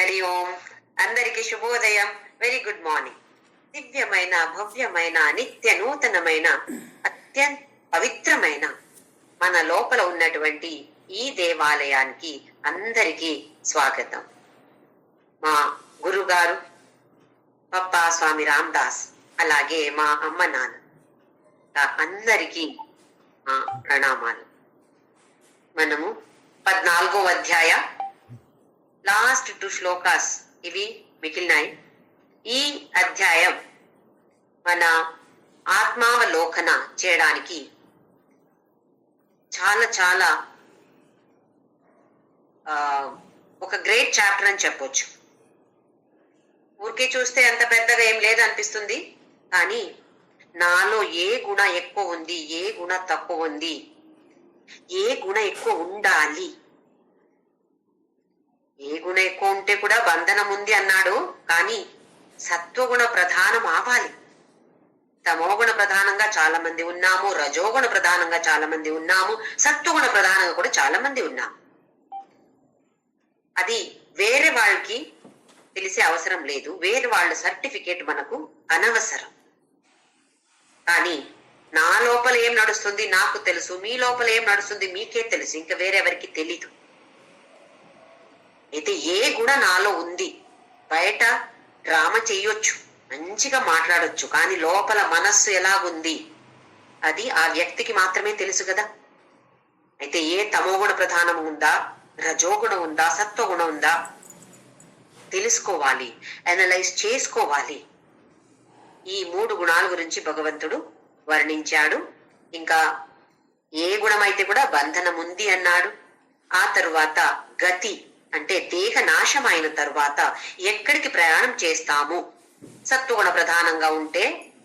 హరి ఓం. అందరికి శుభోదయం. Very good morning. దివ్యమైన, భవ్యమైన, నిత్య నూతనమైన, అత్యంత పవిత్రమైన మన లోపల ఉన్నటువంటి ఈ దేవాలయానికి అందరికీ స్వాగతం. మా గురుగారు పప్పా స్వామి రామదాస్, అలాగే మా అమ్మ నాన్న అందరికీ ప్రణామాలు. మనము 14వ అధ్యాయ లాస్ట్ 2 శ్లోకాస్ ఇవి మిగిలినాయి. ఈ అధ్యాయం మన ఆత్మావలోకన చేయడానికి చాలా చాలా ఒక గ్రేట్ చాప్టర్ అని చెప్పొచ్చు. ఊరికే చూస్తే అంత పెద్దగా ఏం లేదు అనిపిస్తుంది, కానీ నాలో ఏ గుణ ఎక్కువ ఉంది, ఏ గుణ తక్కువ ఉంది, ఏ గుణ ఎక్కువ ఉండాలి, ఏ గుణ ఎక్కువ ఉంటే కూడా బంధనం ఉంది అన్నాడు. కానీ సత్వగుణ ప్రధానం అవ్వాలి. తమోగుణ ప్రధానంగా చాలా మంది ఉన్నాము, రజోగుణ ప్రధానంగా చాలా మంది ఉన్నాము, సత్వగుణ ప్రధానంగా కూడా చాలా మంది ఉన్నాము. అది వేరే వాళ్ళకి తెలిసే అవసరం లేదు, వేరే వాళ్ళ సర్టిఫికేట్ మనకు అనవసరం. కానీ నా లోపల ఏం నడుస్తుంది నాకు తెలుసు, మీ లోపల ఏం నడుస్తుంది మీకే తెలుసు, ఇంకా వేరెవరికి తెలీదు. అయితే ఏ గుణ నాలో ఉంది, బయట డ్రామా చెయ్యొచ్చు, మంచిగా మాట్లాడొచ్చు, కానీ లోపల మనస్సు ఎలాగుంది అది ఆ వ్యక్తికి మాత్రమే తెలుసు కదా. అయితే ఏ తమోగుణ ప్రధానం ఉందా, రజోగుణం ఉందా, సత్వగుణం ఉందా తెలుసుకోవాలి, అనలైజ్ చేసుకోవాలి. ఈ 3 గుణాల గురించి భగవంతుడు వర్ణించాడు. ఇంకా ఏ గుణమైతే కూడా బంధనం ఉంది అన్నాడు. ఆ తరువాత గతి అంటే దేహ నాశం అయిన తరువాత ఎక్కడికి ప్రయాణం చేస్తాము, సత్వగుణ ప్రధానంగా ఉంటే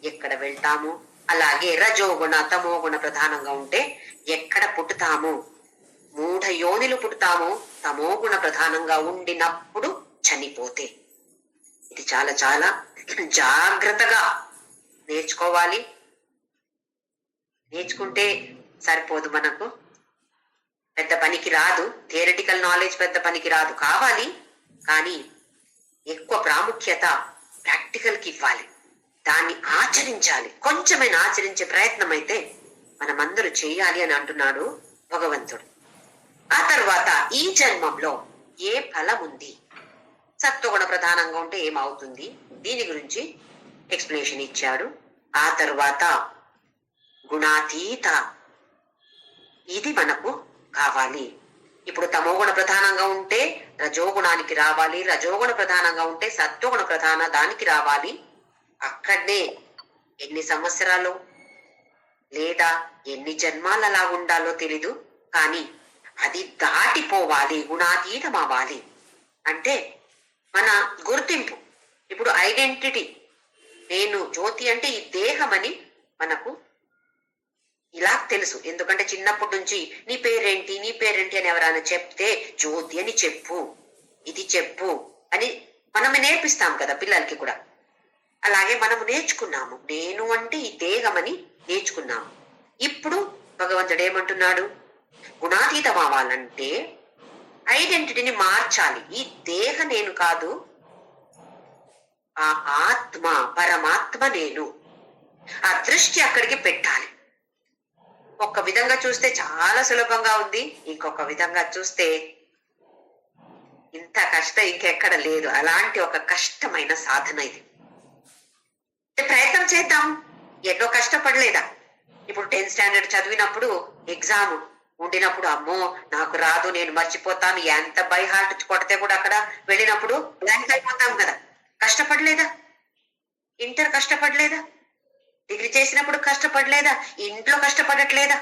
ఎక్కడ వెళ్తాము, అలాగే రజోగుణ తమోగుణ ప్రధానంగా ఉంటే ఎక్కడ పుట్టుతాము, 3 యోనిలు పుట్టుతాము తమోగుణ ప్రధానంగా ఉండినప్పుడు చనిపోతే. ఇది చాలా చాలా జాగ్రత్తగా నేర్చుకోవాలి. నేర్చుకుంటే సరిపోదు, మనకు పెద్ద పనికి రాదు, థియరిటికల్ నాలెడ్జ్ పెద్ద పనికి రాదు, కావాలి. కానీ ఎక్కువ ప్రాముఖ్యత ప్రాక్టికల్ కి ఇవ్వాలి, దాన్ని ఆచరించాలి. కొంచెమైనా ఆచరించే ప్రయత్నం అయితే మనమందరూ చేయాలి అని అంటున్నాడు భగవంతుడు. ఆ తర్వాత ఈ జన్మంలో ఏ ఫలం ఉంది, సత్వగుణ ప్రధానంగా ఉంటే ఏమవుతుంది, దీని గురించి ఎక్స్ప్లెనేషన్ ఇచ్చాడు. ఆ తర్వాత గుణాతీత, ఇది మనకు కావాలి. ఇప్పుడు తమోగుణ ప్రధానంగా ఉంటే రజోగుణానికి రావాలి, రజోగుణ ప్రధానంగా ఉంటే సత్వగుణ ప్రధాన దానికి రావాలి. అక్కడనే ఎన్ని సంవత్సరాలు లేదా ఎన్ని జన్మాలు అలా ఉండాలో తెలీదు, కానీ అది దాటిపోవాలి, గుణాతీతం అవ్వాలి. అంటే మన గుర్తింపు, ఇప్పుడు ఐడెంటిటీ, నేను జ్యోతి అంటే ఈ దేహమని మనకు ఇలా తెలుసు. ఎందుకంటే చిన్నప్పటి నుంచి నీ పేరేంటి నీ పేరేంటి అని ఎవరైనా చెప్తే జ్యోతి అని చెప్పు, ఇది చెప్పు అని మనమే నేర్పిస్తాం కదా పిల్లలకి కూడా. అలాగే మనము నేర్చుకున్నాము, నేను అంటే ఈ దేహమని నేర్చుకున్నాము. ఇప్పుడు భగవంతుడు ఏమంటున్నాడు, గుణాతీతం అవ్వాలంటే ఐడెంటిటీని మార్చాలి. ఈ దేహ నేను కాదు, ఆ ఆత్మ పరమాత్మ నేను. ఆ దృష్టి అక్కడికి పెట్టాలి. ఒక విధంగా చూస్తే చాలా సులభంగా ఉంది, ఇంకొక విధంగా చూస్తే ఇంత కష్టం ఇంకెక్కడ లేదు. అలాంటి ఒక కష్టమైన సాధన ఇది. ప్రయత్నం చేద్దాం. ఎన్నో కష్టపడలేదా? ఇప్పుడు 10th స్టాండర్డ్ చదివినప్పుడు ఎగ్జామ్ ఉండినప్పుడు అమ్మో నాకు రాదు, నేను మర్చిపోతాను, ఎంత బై హార్ట్ కొడితే కూడా అక్కడ వెళ్ళినప్పుడు బ్లాంక్ అయిపోతాం కదా. కష్టపడలేదా? ఇంటర్ కష్టపడలేదా? డిగ్రీ చేసినప్పుడు కష్టపడలేదా? ఇంట్లో కష్టపడట్లేదా?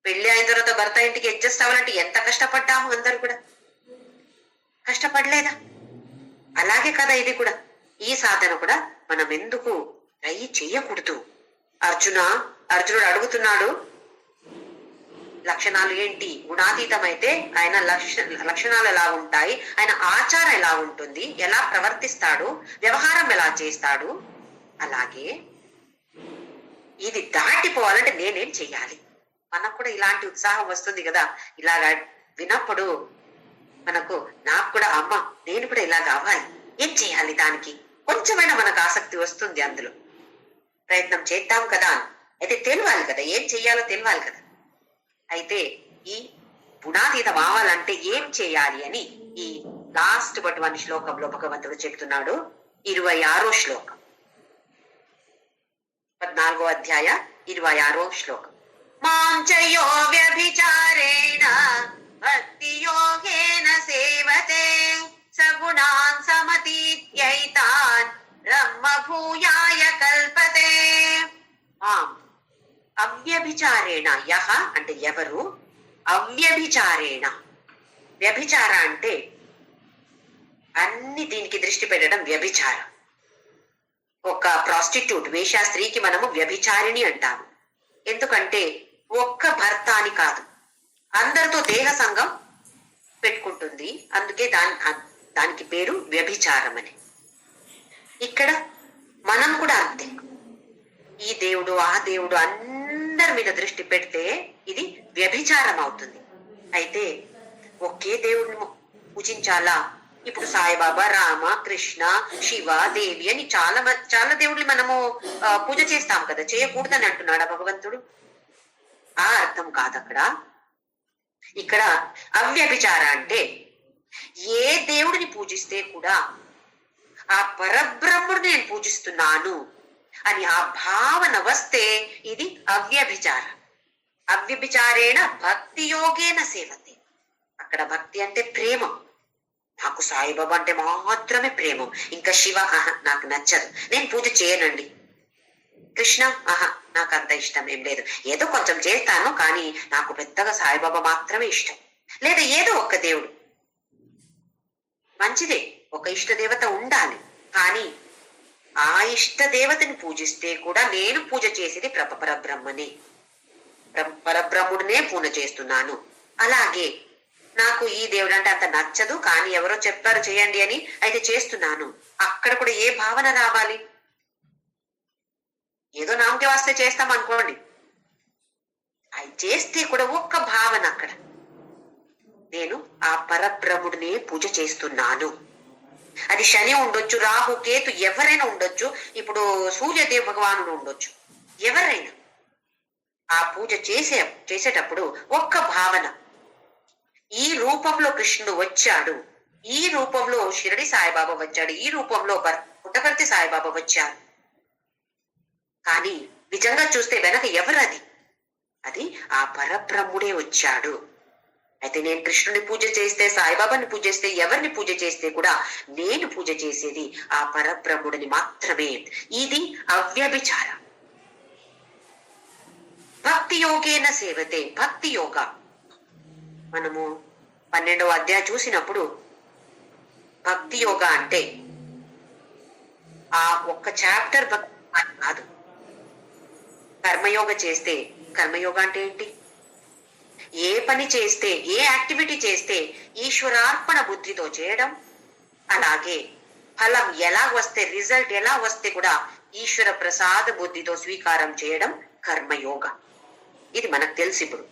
పెళ్లి అయిన తర్వాత భర్త ఇంటికి అడ్జస్ట్ అవ్వాలంటే ఎంత కష్టపడ్డాము, అందరు కూడా కష్టపడలేదా? అలాగే కదా ఇది కూడా. ఈ సాధన కూడా మనం ఎందుకు ట్రై చేయకూడదు? అర్జునుడు అడుగుతున్నాడు, లక్షణాలు ఏంటి? గుణాతీతం అయితే ఆయన లక్షణాలు ఎలా ఉంటాయి, ఆయన ఆచారం ఎలా ఉంటుంది, ఎలా ప్రవర్తిస్తాడు, వ్యవహారం ఎలా చేస్తాడు. అలాగే ఇది దాటిపోవాలంటే నేనేం చెయ్యాలి? మనకు కూడా ఇలాంటి ఉత్సాహం వస్తుంది కదా. ఇలాగా విన్నప్పుడు మనకు నాకు కూడా అమ్మ నేను కూడా ఇలా కావాలి, ఏం చేయాలి, దానికి కొంచెమైనా మనకు ఆసక్తి వస్తుంది, అందులో ప్రయత్నం చేద్దాం కదా అని. అయితే తెలియాలి కదా, ఏం చెయ్యాలో తెలియాలి కదా. అయితే ఈ గుణాతీతం అవ్వాలంటే ఏం చేయాలి అని ఈ లాస్ట్ బట్ 1 శ్లోకంలో భగవంతుడు చెప్తున్నాడు. 26వ శ్లోకం, 14వ అధ్యాయ 26వ శ్లోకం. మాంచయో వ్యభిచారేణ భక్తి యోగేన సేవతే సగుణాన్ సమతీత్యైతాన్ బ్రహ్మ భూయాయ కల్పతే. అవ్యభిచారేణ, యహ అంటే ఎవరు, అవ్యభిచారేణ, వ్యభిచార అంటే అన్ని దీనికి దృష్టి పెట్టడం వ్యభిచారం. ఒక ప్రాస్టిట్యూట్, వేశ్యా స్త్రీకి మనము వ్యభిచారిణి అంటాము. ఎందుకంటే ఒక్క భర్త అని కాదు, అందరితో దేహ సంఘం పెట్టుకుంటుంది, అందుకే దానికి పేరు వ్యభిచారం అని. ఇక్కడ మనం కూడా అంతే, ఈ దేవుడు ఆ దేవుడు అందరి మీద దృష్టి పెడితే ఇది వ్యభిచారం అవుతుంది. అయితే ఒకే దేవుడిని పూజించాలా? ఇప్పుడు సాయిబాబా, రామ, కృష్ణ, శివ, దేవి అని చాలా దేవుళ్ళు మనము పూజ చేస్తాం కదా, చేయకూడదని అంటున్నాడా భగవంతుడు? ఆ అర్థం కాదు అక్కడ. ఇక్కడ అవ్యభిచార అంటే ఏ దేవుడిని పూజిస్తే కూడా ఆ పరబ్రహ్ముడిని నేను పూజిస్తున్నాను అని ఆ భావన వస్తే ఇది అవ్యభిచార. అవ్యభిచారేణ భక్తి యోగేన సేవతే. అక్కడ భక్తి అంటే ప్రేమ. నాకు సాయిబాబా అంటే మాత్రమే ప్రేమ, ఇంకా శివ నాకు నచ్చదు, నేను పూజ చేయనండి. కృష్ణ నాకు అంత ఇష్టం ఏం లేదు, ఏదో కొంచెం చేస్తాను, కానీ నాకు పెద్దగా సాయిబాబా మాత్రమే ఇష్టం. లేదా ఏదో ఒక్క దేవుడు మంచిదే, ఒక ఇష్ట దేవత ఉండాలి, కానీ ఆ ఇష్ట దేవతని పూజిస్తే కూడా నేను పూజ చేసేది పరబ్రహ్మనే, పరబ్రహ్ముడినే పూజ చేస్తున్నాను. అలాగే నాకు ఈ దేవుడు అంటే అంత నచ్చదు, కానీ ఎవరో చెప్పారు చేయండి అని అయితే చేస్తున్నాను. అక్కడ కూడా ఏ భావన రావాలి? ఏదో నామకే వాస్తే చేస్తాం అనుకోండి, అవి చేస్తే కూడా ఒక్క భావన అక్కడ, నేను ఆ పరబ్రహ్ముడిని పూజ చేస్తున్నాను. అది శని ఉండొచ్చు, రాహు, కేతు ఎవరైనా ఉండొచ్చు, ఇప్పుడు సూర్యదేవ భగవానుడు ఉండొచ్చు, ఎవరైనా ఆ పూజ చేసేటప్పుడు ఒక్క భావన, ఈ రూపంలో కృష్ణుడు వచ్చాడు, ఈ రూపంలో షిరడి సాయిబాబా వచ్చాడు, ఈ రూపంలో పుట్టపర్తి సాయిబాబా వచ్చాడు, కానీ నిజంగా చూస్తే వెనక ఎవరది? అది ఆ పరబ్రహ్ముడే వచ్చాడు. అయితే నేను కృష్ణుని పూజ చేస్తే, సాయిబాబాని పూజ చేస్తే, ఎవరిని పూజ చేస్తే కూడా నేను పూజ చేసేది ఆ పరబ్రహ్ముడిని మాత్రమే. ఇది అవ్యభిచార. భక్తి యోగేన సేవతే. భక్తి యోగ మనము 12వ అధ్యాయం చూసినప్పుడు భక్తి యోగ అంటే ఆ ఒక్క చాప్టర్ కాదు. కర్మయోగ చేస్తే, కర్మయోగ అంటే ఏంటి? ఏ పని చేస్తే, ఏ యాక్టివిటీ చేస్తే ఈశ్వరార్పణ బుద్ధితో చేయడం, అలాగే ఫలం ఎలా వస్తే, రిజల్ట్ ఎలా వస్తే కూడా ఈశ్వర ప్రసాద బుద్ధితో స్వీకారం చేయడం కర్మయోగ. ఇది మనకు తెలుసు. ఇప్పుడు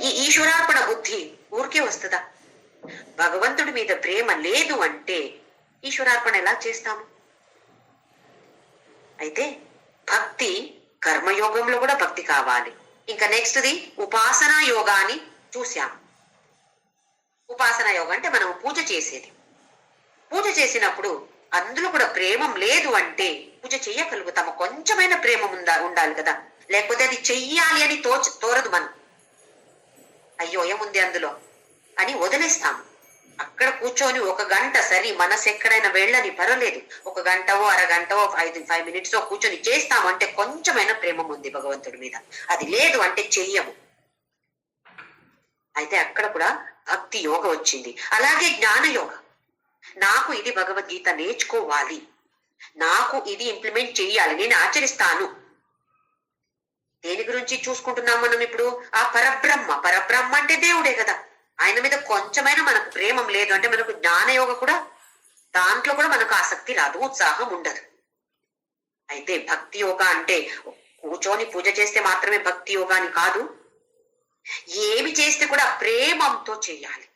ఈ ఈశ్వరార్పణ బుద్ధి ఊరికే వస్తుందా? భగవంతుడి మీద ప్రేమ లేదు అంటే ఈశ్వరార్పణ ఎలా చేస్తాము? అయితే భక్తి, కర్మయోగంలో కూడా భక్తి కావాలి. ఇంకా నెక్స్ట్ది ఉపాసనా యోగా అని చూసాం. ఉపాసనా యోగం అంటే మనం పూజ చేసేది. పూజ చేసినప్పుడు అందులో కూడా ప్రేమం లేదు అంటే పూజ చెయ్యగలుగుతాము. కొంచెమైనా ప్రేమ ఉండాలి కదా, లేకపోతే అది చెయ్యాలి అని తోరదు. మనం అయ్యో ఏముంది అందులో అని వదిలేస్తాము. అక్కడ కూర్చొని 1 గంట, సరే మనసు ఎక్కడైనా వెళ్ళని పర్వాలేదు, 1 గంటవో అరగంటవో 5 మినిట్స్ కూర్చొని చేస్తాము అంటే కొంచెమైనా ప్రేమ ఉంది భగవంతుడి మీద. అది లేదు అంటే చెయ్యము. అయితే అక్కడ కూడా భక్తి యోగ వచ్చింది. అలాగే జ్ఞాన యోగ. నాకు ఇది భగవద్గీత నేర్చుకోవాలి, నాకు ఇది ఇంప్లిమెంట్ చెయ్యాలి, నేను ఆచరిస్తాను. దేని గురించి చూసుకుంటున్నాం మనం ఇప్పుడు? ఆ పరబ్రహ్మ అంటే దేవుడే కదా. ఆయన మీద కొంచెమైనా మనకు ప్రేమం లేదు అంటే మనకు జ్ఞానయోగ కూడా, దాంట్లో కూడా మనకు ఆసక్తి రాదు, ఉత్సాహం ఉండదు. అయితే భక్తి యోగ అంటే కూర్చొని పూజ చేస్తే మాత్రమే భక్తి యోగా అని కాదు. ఏమి చేస్తే కూడా ప్రేమంతో చేయాలి.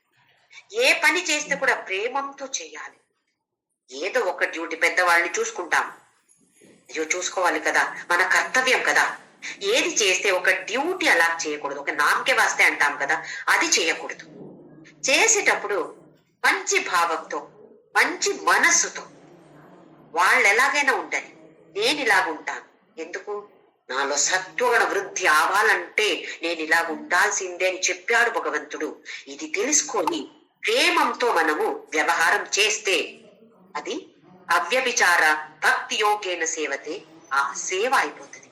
ఏ పని చేస్తే కూడా ప్రేమంతో చేయాలి. ఏదో ఒక డ్యూటీ, పెద్దవాళ్ళని చూసుకుంటాం, అయ్యో చూసుకోవాలి కదా, మన కర్తవ్యం కదా. ఏది చేస్తే ఒక డ్యూటీ అలా చేయకూడదు, ఒక నామకే వాస్తే అంటాం కదా, అది చేయకూడదు. చేసేటప్పుడు మంచి భావంతో, మంచి మనస్సుతో, వాళ్ళు ఎలాగైనా ఉండని, నేను ఇలాగుంటాను, ఎందుకు నాలో సత్వగుణ వృద్ధి అవ్వాలంటే నేను ఇలాగ ఉండాల్సిందే అని చెప్పాడు భగవంతుడు. ఇది తెలుసుకొని ప్రేమంతో మనము వ్యవహారం చేస్తే అది అవ్యభిచార భక్తి యోగేన సేవతే, ఆ సేవ అయిపోతుంది.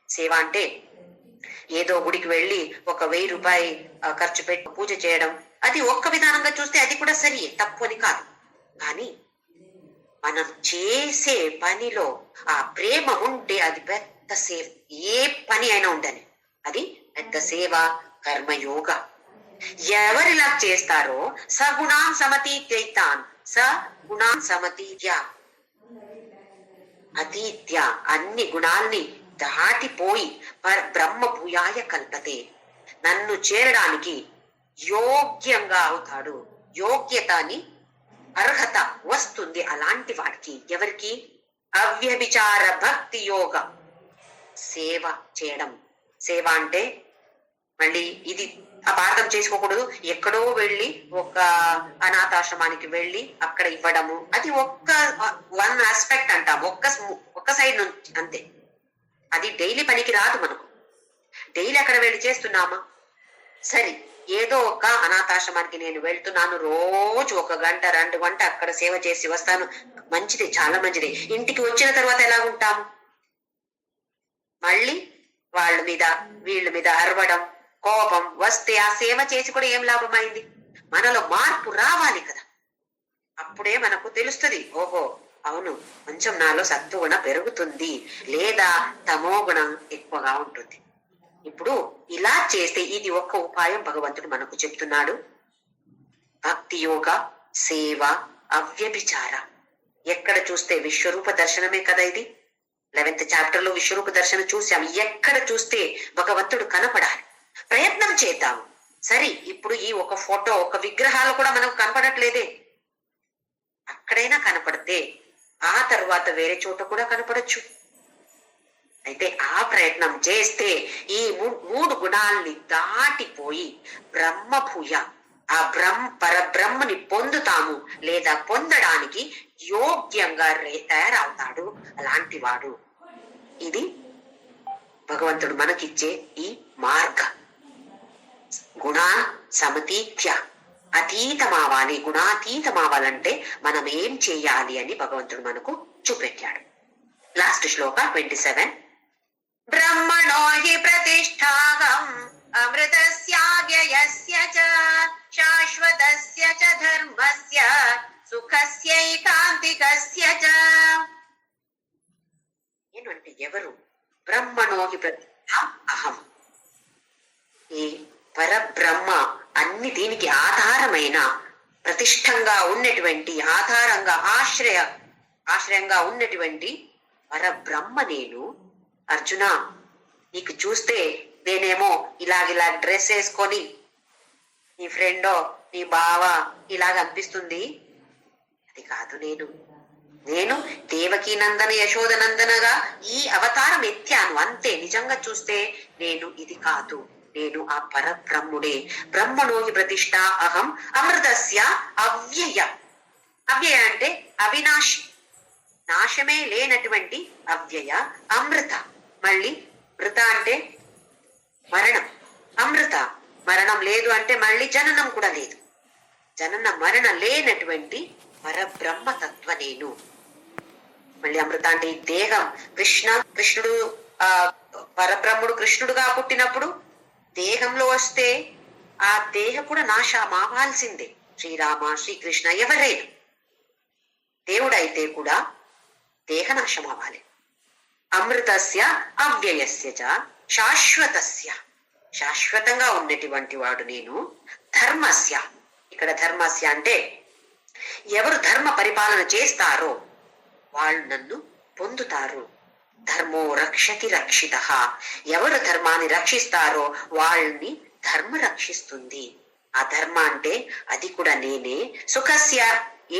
సేవ అంటే ఏదో గుడికి వెళ్ళి ఒక 1000 రూపాయి ఖర్చు పెట్టి పూజ చేయడం, అది ఒక్క విధానంగా చూస్తే అది కూడా సరియే, తప్పు అని కాదు. కానీ మనం చేసే పనిలో ఆ ప్రేమ ఉంటే అది పెద్ద సేవ. ఏ పని అయినా ఉండని అది పెద్ద సేవ, కర్మయోగ. ఎవరిలా చేస్తారో సగుణాం సమతీత్యైతాన్, సగుణాం సమతీత్య, అతీత్య అన్ని గుణాల్ని దాటిపోయి బ్రహ్మ భూయాయ కల్పతే, నన్ను చేరడానికి యోగ్యంగా అవుతాడు. యోగ్యత అని అర్హత వస్తుంది అలాంటి వాడికి. ఎవరికి? అవ్యభిచార భక్తి యోగ సేవ చేయడం. సేవ అంటే మళ్ళీ ఇది అపార్థం చేసుకోకూడదు, ఎక్కడో వెళ్ళి ఒక అనాథాశ్రమానికి వెళ్ళి అక్కడ ఇవ్వడము, అది వన్ ఆస్పెక్ట్ అంటాం, ఒక్క సైడ్ నుంచి అంతే. అది డైలీ పనికి రాదు మనకు. డైలీ అక్కడ వెళ్ళి చేస్తున్నామా? సరే, ఏదో ఒక అనాథాశ్రమానికి నేను వెళ్తున్నాను, రోజు 1 గంట 2 గంట అక్కడ సేవ చేసి వస్తాను, మంచిది, చాలా మంచిది. ఇంటికి వచ్చిన తర్వాత ఎలా ఉంటాము? మళ్ళీ వాళ్ళ మీద వీళ్ళ మీద అరవడం, కోపం వస్తే ఆ సేవ చేసి కూడా ఏం లాభమైంది? మనలో మార్పు రావాలి కదా. అప్పుడే మనకు తెలుస్తుంది, ఓహో అవును, కొంచెం నాలో సత్వగుణ పెరుగుతుంది లేదా తమో గుణం ఎక్కువగా ఉంటుంది. ఇప్పుడు ఇలా చేస్తే ఇది ఒక్క ఉపాయం భగవంతుడు మనకు చెప్తున్నాడు. భక్తి యోగ, సేవ, అవ్యభిచార. ఎక్కడ చూస్తే విశ్వరూప దర్శనమే కదా ఇది. 11th చాప్టర్ లో విశ్వరూప దర్శనం చూసాం. ఎక్కడ చూస్తే భగవంతుడు కనపడాలి, ప్రయత్నం చేద్దాం. సరే, ఇప్పుడు ఈ ఒక ఫోటో, ఒక విగ్రహాలు కూడా మనకు కనపడట్లేదే, అక్కడైనా కనపడితే ఆ తర్వాత వేరే చోట కూడా కనపడచ్చు. అయితే ఆ ప్రయత్నం చేస్తే ఈ 3 గుణాల్ని దాటిపోయి బ్రహ్మభూయ, ఆ పరబ్రహ్మని పొందుతాము లేదా పొందడానికి యోగ్యంగా తయారవుతాడు అలాంటి వాడు. ఇది భగవంతుడు మనకిచ్చే ఈ మార్గ. గుణా సమతీత్య, అతీతమావాలి. గుణాతీతమావాలంటే మనం ఏం చేయాలి అని భగవంతుడు మనకు చూపెట్టాడు. లాస్ట్ శ్లోక 27. బ్రహ్మణో హి ప్రతిష్ఠాగం అమృతస్యావ్యయస్య చ శాశ్వతస్య చ ధర్మస్య సుఖస్యైకాంతికస్య చ. ఏమంటే ఎవరు? బ్రహ్మణో హి ప్రతిష్ఠాం అహం. ఈ పరబ్రహ్మ అన్ని దీనికి ఆధారమైన, ప్రతిష్టంగా ఉన్నటువంటి, ఆధారంగా ఆశ్రయంగా ఉన్నటువంటి పరబ్రహ్మ నేను. అర్జున, నీకు చూస్తే నేనేమో ఇలాగిలా డ్రెస్ వేసుకొని నీ ఫ్రెండో నీ బావ ఇలాగ అనిపిస్తుంది, అది కాదు. నేను దేవకీ నందన యశోద నందనగా ఈ అవతారం ఎత్తాను అంతే. నిజంగా చూస్తే నేను ఇది కాదు, నేను ఆ పరబ్రహ్ముడే. బ్రహ్మణోహి ప్రతిష్ఠ అహం అమృతస్య అవ్యయ. అవ్యయ అంటే అవినాశి, నాశమే లేనటువంటి అవ్యయ. అమృత, మళ్ళీ మృత అంటే మరణం. అమృత, మరణం లేదు అంటే మళ్ళీ జననం కూడా లేదు. జనన మరణ లేనటువంటి పరబ్రహ్మ తత్వ నేను. మళ్ళీ అమృత అంటే ఈ దేహం. కృష్ణుడు పరబ్రహ్ముడు కృష్ణుడుగా పుట్టినప్పుడు దేహంలో వస్తే ఆ దేహ కూడా నాశమావాల్సిందే. శ్రీరామ శ్రీకృష్ణ ఎవరైనా దేవుడైతే కూడా దేహ నాశం అవ్వాలి. అమృతస్య అవ్యయస్య చ శాశ్వతస్య, శాశ్వతంగా ఉన్నటువంటి వాడు నేను. ధర్మస్య, ఇక్కడ ధర్మస్య అంటే ఎవరు ధర్మ పరిపాలన చేస్తారో వాళ్ళు నన్ను పొందుతారు. ధర్మో రక్షతి రక్షితః. ఎవరు ధర్మాన్ని రక్షిస్తారో వాళ్ళని ధర్మ రక్షిస్తుంది. అధర్మ అంటే అది కూడా నేనే. సుఖస్య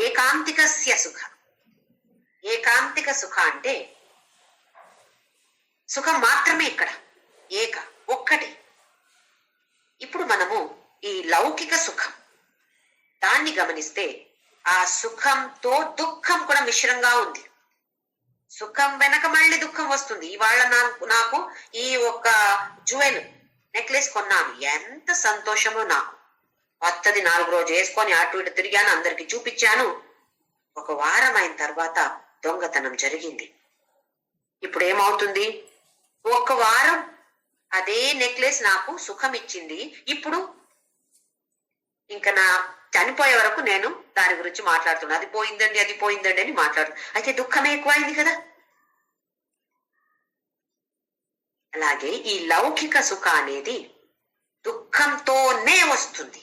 ఏకాంతికస్య సుఖ. ఏకాంతిక సుఖ అంటే సుఖం మాత్రమే ఇక్కడ, ఏక ఒక్కటి. ఇప్పుడు మనము ఈ లౌకిక సుఖం దాన్ని గమనిస్తే ఆ సుఖంతో దుఃఖం కూడా మిశ్రంగా ఉంది. సుఖం వెనక మళ్ళీ దుఃఖం వస్తుంది. ఇవాళ నాకు ఈ ఒక జ్యువెల్ నెక్లెస్ కొన్నాను, ఎంత సంతోషమో నాకు. కొత్తది 4 రోజు వేసుకొని అటు ఇటు తిరిగాను, అందరికి చూపించాను. ఒక వారం అయిన తర్వాత దొంగతనం జరిగింది. ఇప్పుడు ఏమవుతుంది? ఒక వారం అదే నెక్లెస్ నాకు సుఖం ఇచ్చింది. ఇప్పుడు ఇంకా నా చనిపోయే వరకు నేను దాని గురించి మాట్లాడుతున్నా, అది పోయిందండి అది పోయిందండి అని అయితే దుఃఖమే ఎక్కువైంది కదా. అలాగే ఈ లౌకిక సుఖ అనేది దుఃఖంతోనే వస్తుంది.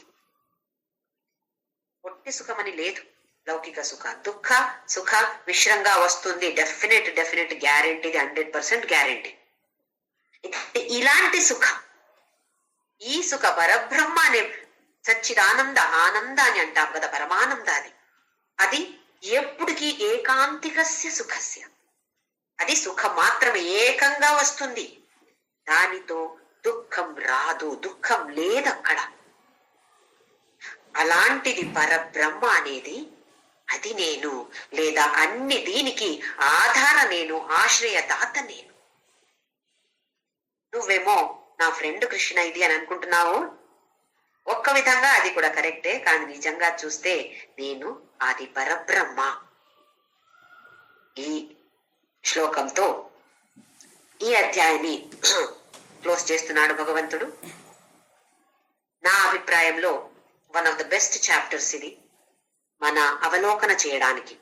ఒట్టి సుఖమని లేదు. లౌకిక సుఖ దుఃఖ సుఖ మిశ్రంగా వస్తుంది. Definite guarantee, 100% guarantee. ఇలాంటి సుఖం, ఈ సుఖ పరబ్రహ్మ అనే సచ్చిదానంద ఆనంద అని అంటాం కదా, పరమానందాది. అది ఎప్పుడికి ఏకాంతికస్య సుఖస్య, అది సుఖం మాత్రమే ఏకంగా వస్తుంది. దానితో దుఃఖం రాదు, దుఃఖం లేదక్కడ. అలాంటిది పరబ్రహ్మ అనేది, అది నేను, లేదా అన్ని దీనికి ఆధార నేను, ఆశ్రయదాత నేను. నువ్వేమో నా ఫ్రెండ్ కృష్ణ ఇది అని అనుకుంటున్నావు. ఒక్క విధంగా అది కూడా కరెక్టే, కానీ నిజంగా చూస్తే నేను ఆది పరబ్రహ్మ. ఈ శ్లోకంతో ఈ అధ్యాయాన్ని క్లోజ్ చేస్తున్నాడు భగవంతుడు. నా అభిప్రాయంలో one of the best chapters ఇది, మన అవలోకన చేయడానికి.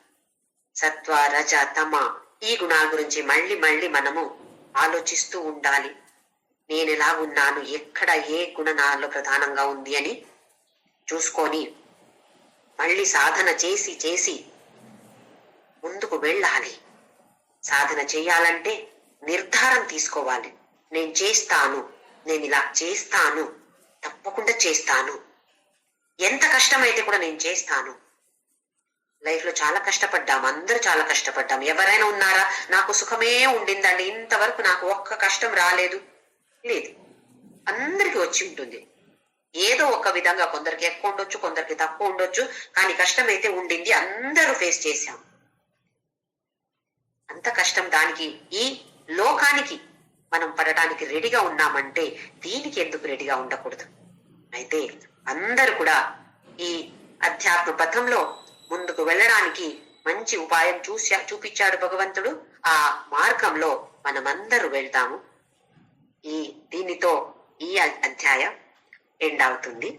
సత్వ రజ తమ ఈ గుణాల గురించి మళ్ళీ మళ్ళీ మనము ఆలోచిస్తూ ఉండాలి. నేను ఎలా ఉన్నాను, ఎక్కడ ఏ గుణ నాలో ప్రధానంగా ఉంది అని చూసుకొని మళ్ళీ సాధన చేసి చేసి ముందుకు వెళ్ళాలి. సాధన చేయాలంటే నిర్ధారం తీసుకోవాలి. నేను చేస్తాను, నేను ఇలా చేస్తాను, తప్పకుండా చేస్తాను. ఎంత కష్టమైతే కూడా నేను చేస్తాను. లైఫ్ లో చాలా కష్టపడ్డాం, అందరూ చాలా కష్టపడ్డాం. ఎవరైనా ఉన్నారా నాకు సుఖమే ఉండిందండి, ఇంతవరకు నాకు ఒక్క కష్టం రాలేదు? లేదు, అందరికి వచ్చి ఉంటుంది. ఏదో ఒక విధంగా, కొందరికి ఎక్కువ ఉండొచ్చు, కొందరికి తక్కువ ఉండొచ్చు, కానీ కష్టం అయితే ఉండింది. అందరూ ఫేస్ చేశాం. అంత కష్టం దానికి, ఈ లోకానికి మనం పడటానికి రెడీగా ఉన్నామంటే దీనికి ఎందుకు రెడీగా ఉండకూడదు? అయితే అందరూ కూడా ఈ అధ్యాత్మ పథంలో ముందుకు వెళ్ళడానికి మంచి ఉపాయం చూపించాడు భగవంతుడు. ఆ మార్గంలో మనమందరూ వెళ్తాము. దీనితో ఈ అధ్యాయం ఎండ్ అవుతుంది.